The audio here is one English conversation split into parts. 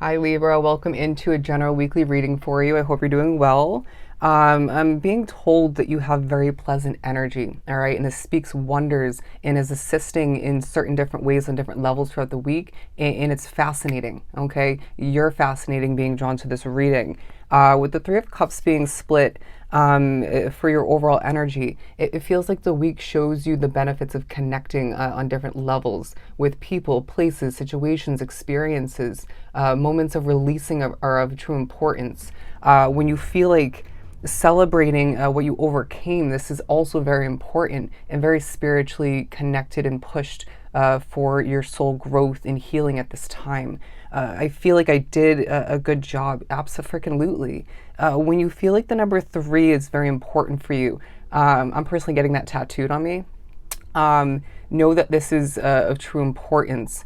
Hi Libra, welcome into a general weekly reading for you. I hope you're doing well. I'm being told that you have very pleasant energy, all right, and this speaks wonders and is assisting in certain different ways on different levels throughout the week, and it's fascinating, okay? You're fascinating being drawn to this reading. With the Three of Cups being split, for your overall energy, it feels like the week shows you the benefits of connecting on different levels with people, places, situations, experiences. Moments of releasing are of true importance. When you feel like celebrating what you overcame, this is also very important and very spiritually connected and pushed for your soul growth and healing at this time. I feel like I did a good job, absolutely. When you feel like the number three is very important for you, I'm personally getting that tattooed on me. Know that this is of true importance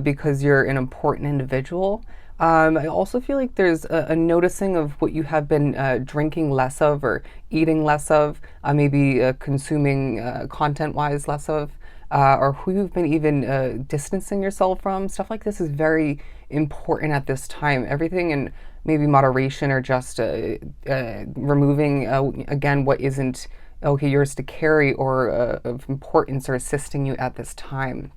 because you're an important individual. I also feel like there's a noticing of what you have been drinking less of or eating less of, maybe consuming content-wise less of, or who you've been even distancing yourself from. Stuff like this is very important at this time. Everything in maybe moderation or just removing, again, what isn't okay yours to carry or of importance or assisting you at this time.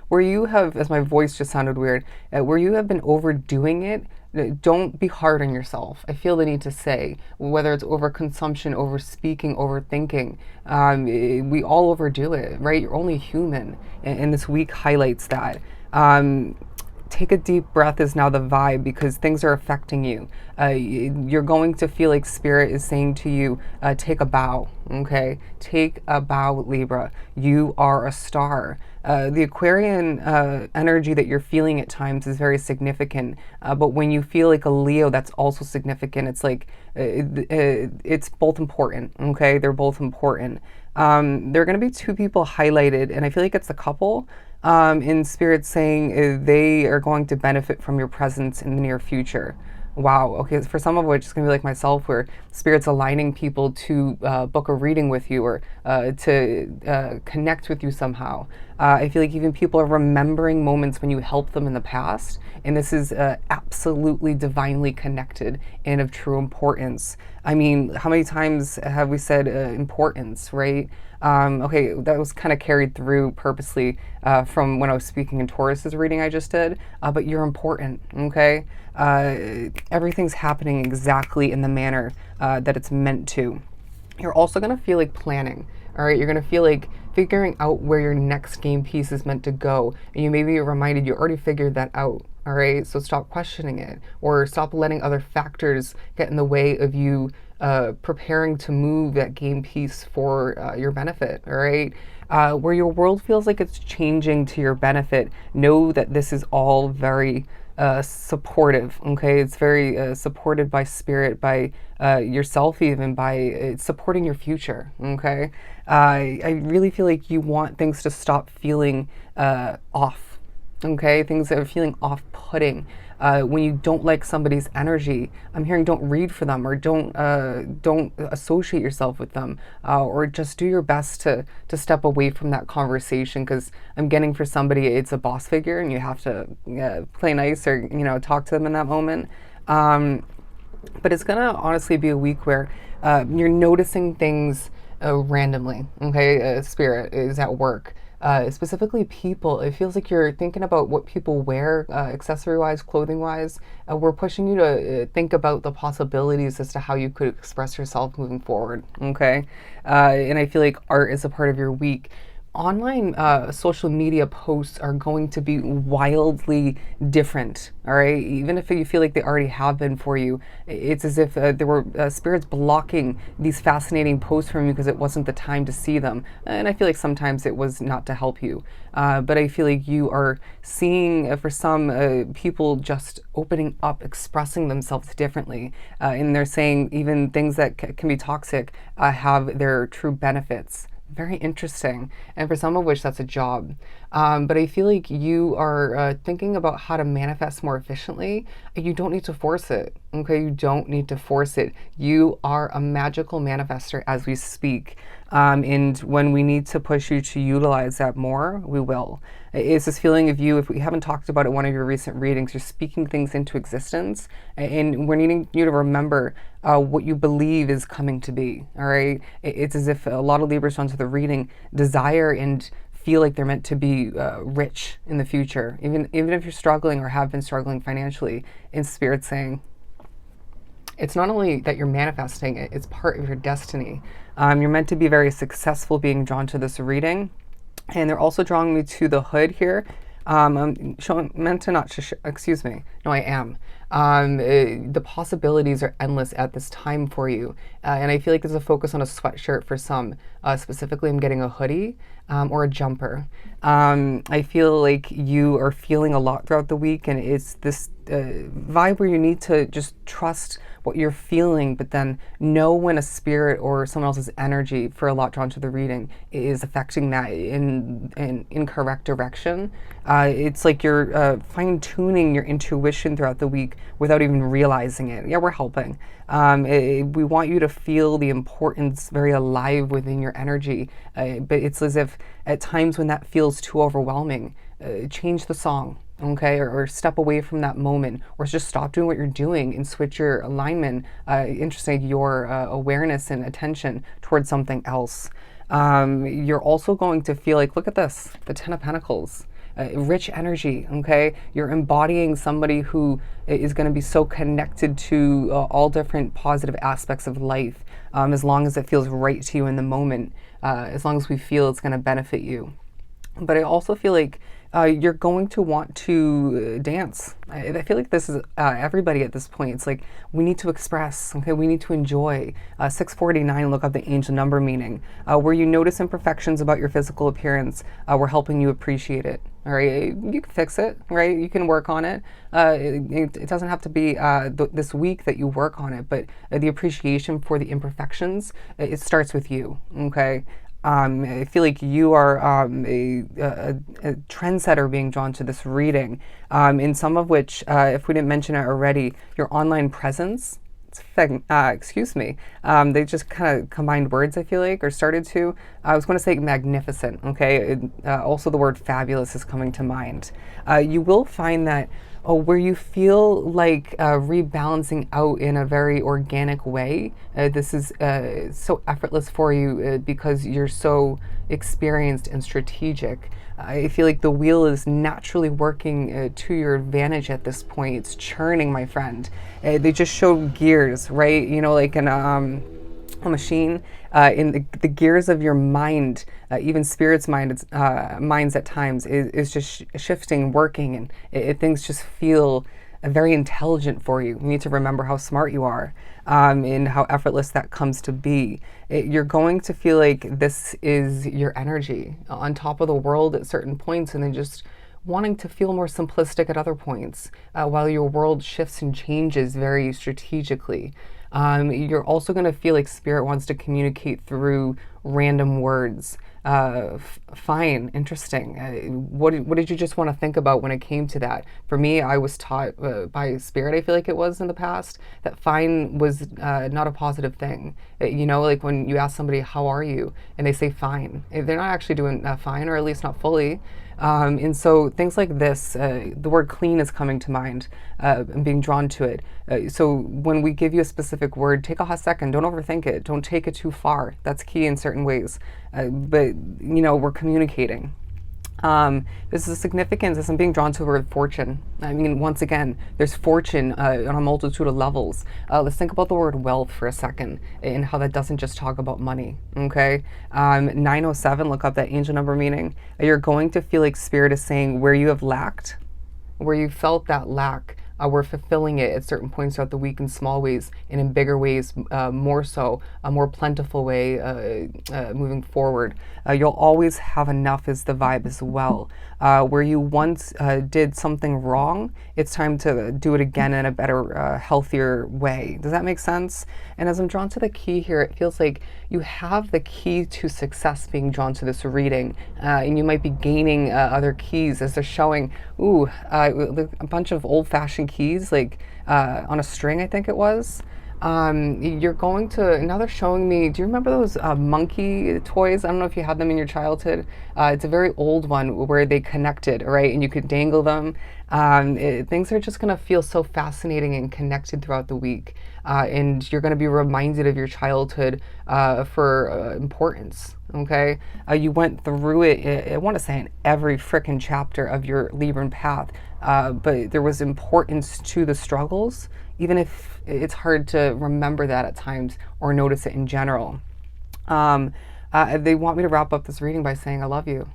Where you have, as my voice just sounded weird, where you have been overdoing it, don't be hard on yourself. I feel the need to say, whether it's overconsumption, over speaking, overthinking, we all overdo it, right? You're only human, and this week highlights that. Take a deep breath is now the vibe because things are affecting you. You're going to feel like Spirit is saying to you, take a bow, okay? Take a bow, Libra. You are a star. The Aquarian energy that you're feeling at times is very significant, but when you feel like a Leo, that's also significant. It's like, it's both important, okay? They're both important. There are going to be two people highlighted, and I feel like it's a couple. In Spirit saying they are going to benefit from your presence in the near future. Wow. Okay. For some of which it's going to be like myself, where Spirit's aligning people to book a reading with you or to connect with you somehow. I feel like even people are remembering moments when you helped them in the past, and this is absolutely divinely connected and of true importance. I mean, how many times have we said importance, right? Okay, that was kind of carried through purposely from when I was speaking in Taurus's reading I just did, but you're important, okay? Everything's happening exactly in the manner that it's meant to. You're also going to feel like planning, all right? You're going to feel like figuring out where your next game piece is meant to go, and you may be reminded you already figured that out. All right, so stop questioning it or stop letting other factors get in the way of you preparing to move that game piece for your benefit. All right, where your world feels like it's changing to your benefit, know that this is all very supportive. Okay, it's very supported by Spirit, by yourself, even by supporting your future. Okay, I really feel like you want things to stop feeling off. Okay, things that are feeling off-putting. When you don't like somebody's energy, I'm hearing don't read for them or don't associate yourself with them, or just do your best to step away from that conversation. Because I'm getting for somebody, it's a boss figure, and you have to play nice or talk to them in that moment. But it's gonna honestly be a week where you're noticing things randomly. Okay, Spirit is at work. Specifically people, it feels like you're thinking about what people wear, accessory wise, clothing wise. We're pushing you to think about the possibilities as to how you could express yourself moving forward. Okay, and I feel like art is a part of your week. Online social media posts are going to be wildly different, all right? Even if you feel like they already have been for you, it's as if there were spirits blocking these fascinating posts from you because it wasn't the time to see them. And I feel like sometimes it was not to help you. But I feel like you are seeing, for some people, just opening up, expressing themselves differently. And they're saying even things that can be toxic have their true benefits. Very interesting. And for some of which that's a job. But I feel like you are thinking about how to manifest more efficiently. You don't need to force it. Okay, you don't need to force it. You are a magical manifester as we speak. And when we need to push you to utilize that more, we will. It's this feeling of you, if we haven't talked about it in one of your recent readings, you're speaking things into existence, and we're needing you to remember what you believe is coming to be. All right, it's as if a lot of Libras onto the reading desire and feel like they're meant to be rich in the future, even if you're struggling or have been struggling financially. In spirit saying, it's not only that you're manifesting it, it's part of your destiny. You're meant to be very successful being drawn to this reading. And they're also drawing me to the hood here. I'm meant to not, excuse me. No, I am. The possibilities are endless at this time for you. And I feel like there's a focus on a sweatshirt for some. Specifically, I'm getting a hoodie or a jumper. I feel like you are feeling a lot throughout the week, and it's this vibe where you need to just trust what you're feeling, but then know when a spirit or someone else's energy, for a lot drawn to the reading, is affecting that in an incorrect direction. It's like you're fine-tuning your intuition throughout the week without even realizing it. Yeah, we're helping. We want you to feel the importance very alive within your energy, but it's as if at times when that feels too overwhelming, change the song. Okay, or step away from that moment, or just stop doing what you're doing and switch your alignment, interesting, your awareness and attention towards something else. You're also going to feel like, look at this, the Ten of Pentacles. Rich energy, okay? You're embodying somebody who is going to be so connected to all different positive aspects of life, as long as it feels right to you in the moment, as long as we feel it's going to benefit you. But I also feel like you're going to want to dance. I feel like this is everybody at this point. It's like we need to express, okay? We need to enjoy. 649, look up the angel number meaning. Where you notice imperfections about your physical appearance, we're helping you appreciate it. All right, you can fix it, right? You can work on it. It doesn't have to be this week that you work on it, but the appreciation for the imperfections, it starts with you, okay? I feel like you are a trendsetter being drawn to this reading, in some of which, if we didn't mention it already, your online presence, excuse me, they just kind of combined words, I feel like, or started to. I was going to say magnificent, okay? Also the word fabulous is coming to mind. You will find that where you feel like rebalancing out in a very organic way. This is so effortless for you because you're so experienced and strategic. I feel like the wheel is naturally working to your advantage at this point. It's churning, my friend. They just showed gears, right? You know, like in a machine, in the gears of your mind, even spirit's minds at times is just shifting, working, and things just feel very intelligent for you. You need to remember how smart you are, and how effortless that comes to be. You're going to feel like this is your energy on top of the world at certain points, and then just wanting to feel more simplistic at other points, while your world shifts and changes very strategically. You're also going to feel like spirit wants to communicate through random words. Fine, interesting. What did you just want to think about when it came to that? For me, I was taught by spirit, I feel like it was in the past, that fine was not a positive thing. You know, like when you ask somebody, how are you? And they say fine. They're not actually doing fine, or at least not fully. And so things like this, the word clean is coming to mind, and being drawn to it. So when we give you a specific word, take a hot second. Don't overthink it. Don't take it too far. That's key in certain ways. But, you know, we're communicating. This is significance as I'm being drawn to the word fortune. I mean, once again, there's fortune on a multitude of levels. Let's think about the word wealth for a second, and how that doesn't just talk about money, okay? 907, look up that angel number meaning. You're going to feel like spirit is saying where you have lacked, where you felt that lack, we're fulfilling it at certain points throughout the week in small ways and in bigger ways, more so, a more plentiful way moving forward. You'll always have enough is the vibe as well. Where you once did something wrong, it's time to do it again in a better, healthier way. Does that make sense? And as I'm drawn to the key here, it feels like you have the key to success being drawn to this reading, and you might be gaining other keys as they're showing. Ooh, a bunch of old-fashioned keys, like on a string, I think it was. You're going to, now they're showing me, do you remember those monkey toys? I don't know if you had them in your childhood. It's a very old one where they connected, right? And you could dangle them. Things are just going to feel so fascinating and connected throughout the week. And you're going to be reminded of your childhood for importance. Okay, you went through it, I want to say, in every frickin' chapter of your Libran path, but there was importance to the struggles, even if it's hard to remember that at times or notice it in general. They want me to wrap up this reading by saying, I love you.